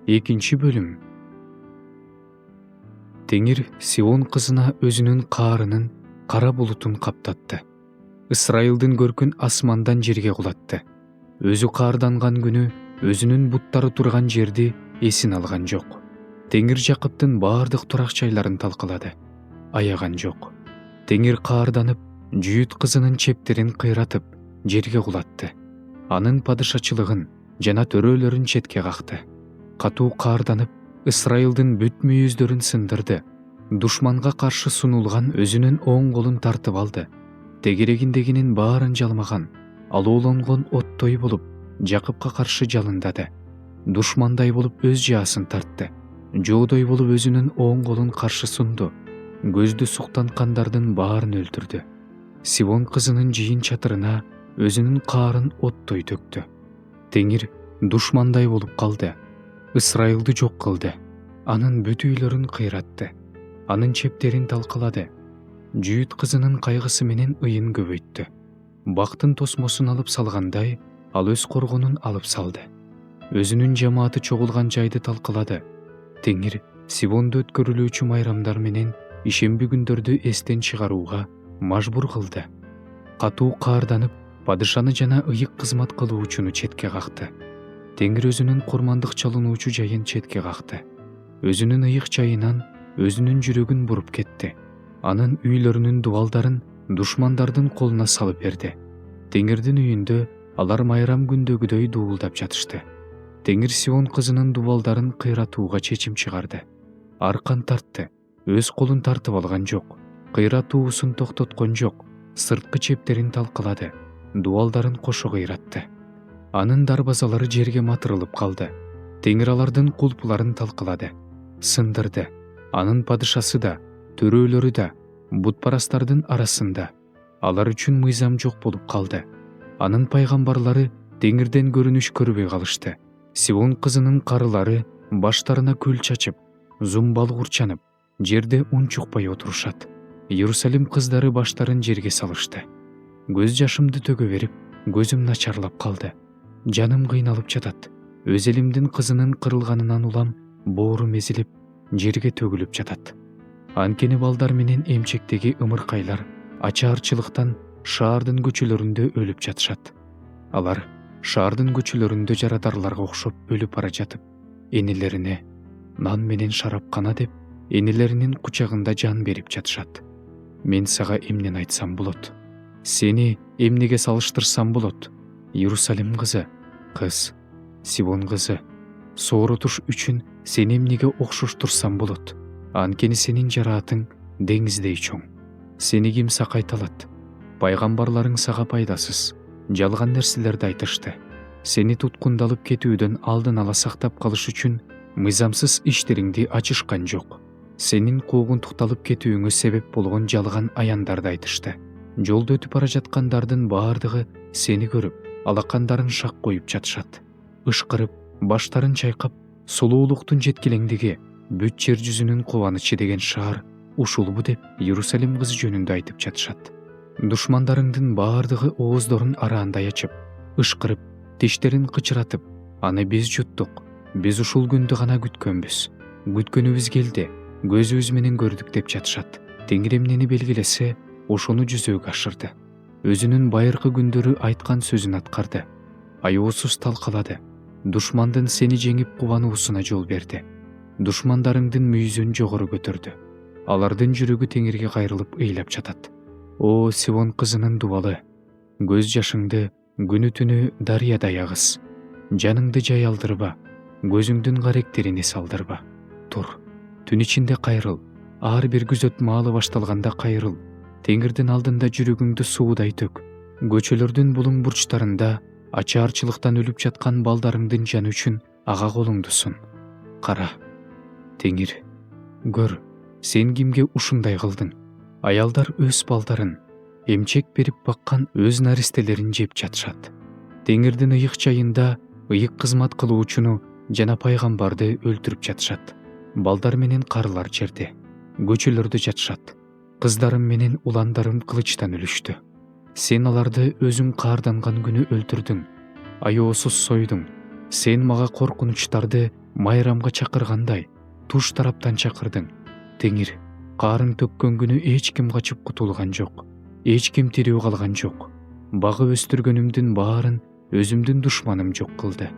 Экинчи бөлүм. Теңир Сион кызына өзүнүн каарынын кара булутун каптатты. Ысрайылдын көркүн асмандан жерге кулатты. Өзү каарданган күнү өзүнүн буттары турган жерди эсин алган жок. Теңир Жакыптын баардык турак жайларын талкалады. Аяган жок. Теңир каарданып, Жүйүт кызынын чептерин кыйратып, жерге кулатты. Анын падышачылыгын жана төрөлөрүн четке какты. Катуу каарданып, Ысрайылдын бүт мүйүздөрүн сындырды. Душманга каршы сунулган өзүнүн оң колун тартып алды. Тегерегиндегинин баарын жалмаган, алууланган оттой болуп, Жакыпка каршы жалындады. Душмандай болуп өз жаасын тартты. Жоодой болуп өзүнүн оң колун каршы сунду. Көздү суктанткандардын баарын өлтүрдү. Сион кызынын жыйын чатырына өзүнүн каарын оттой төктү. Теңир душмандай болуп калды. Ысрайылды жок кылды. Анын бүт үйлөрүн кыйратты. Анын чептерин талкалады. Жүйүт кызынын кайгысы менен ыйын көбөйттү. Бактын тосмосун алып салгандай, ал өз коргонун алып салды. Өзүнүн жамааты чогулган жайды талкалады. Теңир Сионду өткөрүлүүчү майрамдар менен ишемби күндөрдү эстен чыгарууга мажбур кылды. Катуу каарданып, падышаны жана ыйык кызмат кылуучуну четке какты. Теңир өзүнүн курмандык чалынуучу жайын четке какты. Өзүнүн ыйык жайынан өзүнүн жүрөгүн буруп кетти. Анын үйлөрүнүн дубалдарын душмандардын колуна салып берди. Теңирдин үйүндө алар майрам күндөгүдөй дуулдап жатышты. Теңир Сион кызынын дубалдарын кыйратууга чечим чыгарды. Аркан тартты. Өз колун тартып алган жок. Кыйратуусун токтоткон жок. Сырткы чептерин талкалады. Дубалдарын кошо кыйратты. Анын дарбазалары жерге матырылып калды. Теңир алардын кулпуларын талкалады. Сындырды. Анын падышасы да, төрөлөрү да, бутпарастардын арасында. Алар үчүн мыйзам жок болуп калды. Анын пайгамбарлары теңирден көрүнүш көрбөй калышты. Сион кызынын карылары баштарына күл чачып, зумбал курчанып, жерде ун чукпай отурушат. Иерусалим кыздары баштарын жерге салышты. Көз жашымды төгө берип, көзүм начарлап калды. Жаным кыйналып жатат. Өз элимдин кызынын кырылганынан улам боорум эзилип, жерге төгүлүп жатат. Анткени балдар менен эмчектеги ымыркайлар ачаарчылыктан шаардын көчөлөрүндө өлүп жатышат. Алар шаардын көчөлөрүндө жарадарларга окшоп өлүп бара жатып, энелерине нан менен шарап кана деп, энелеринин кучагында жан берип жатышат. Мен сага эмнени айтсам болот? Сени эмнеге салыштырсам болот? Иерусалим кызы, кыз, Сион кызы, сооротуш үчүн сени эмнеге окшоштурсам болот? Анткени сенин жараатың деңиздей чоң. Сени ким сакайта алат? Пайгамбарларың сага пайдасыз, жалган нерселерди айтышты. Сени туткундалып кетүүдөн алдын ала сактап калыш үчүн мыйзамсыз иштериңди ачышкан жок. Сенин куугунтукталып кетүүңө себеп болгон жалган аяндарды айтышты. Жолдо өтүп бара жаткандардын баардыгы сени көрүп, алакандарын шак коюп жатышат. Ышкырып, баштарын чайкап, сулуулуктун жеткилеңдиги, бүт жер жүзүнүн кубанычы деген шаар ушулбу деп Иерусалим кызы жөнүндө айтып жатышат. Душмандарыңдын баардыгы ооздорун араандай ачып, ышкырып, тиштерин кычыратып, аны биз жуттук, биз ушул күндү гана күткөнбүз, күткөнүбүз келди, көзүбүз менен көрдүк деп жатышат. Теңир эмнени белгилесе, ошону жүзөгө ашырды. Өзүнүн байыркы күндөрү айткан сөзүн аткарды. Аяосуз талкалады. Душмандын сени жеңип кубануусуна жол берди. Душмандарыңдын мүйүзүн жогору көтөрдү. Алардын жүрөгү теңирге кайрылып ыйлап жатат. О, Сион кызынын дубалы, көз жашыңды күнү түнү дарыядай агыз. Жаныңды жай алдырба, көзүңдүн каректерине салдырба. Тур, түн ичинде кайрыл, ар бир күзөт маалы башталганда кайрыл. Теңирдин алдында жүрөгүңдү суудай төк. Көчөлөрдүн булуң бурчтарында ачаарчылыктан өлүп жаткан балдарыңдын жаны үчүн ага колуңду сун. Кара, Теңир, көр, сен кимге ушундай кылдың? Аялдар өз балдарын, эмчек берип баккан өз наристелерин жеп жатышат. Теңирдин ыйык жайында ыйык кызмат кылуучуну жана пайгамбарды өлтүрүп жатышат. Балдар менен карылар жерде, көчөлөрдө жатышат. Кыздарым менен уландарым кылычтан өлүштү. Сен аларды өзүң каарданган күнү өлтүрдүң. Аяосуз сойдуң. Сен мага коркунучтарды майрамга чакыргандай туш тараптан чакырдың. Теңир, каарың төккөн күнү эч ким качып кутулган жок, эч ким тирүү калган жок. Багып өстүргөнүмдүн баарын өзүмдүн душманым жок кылды.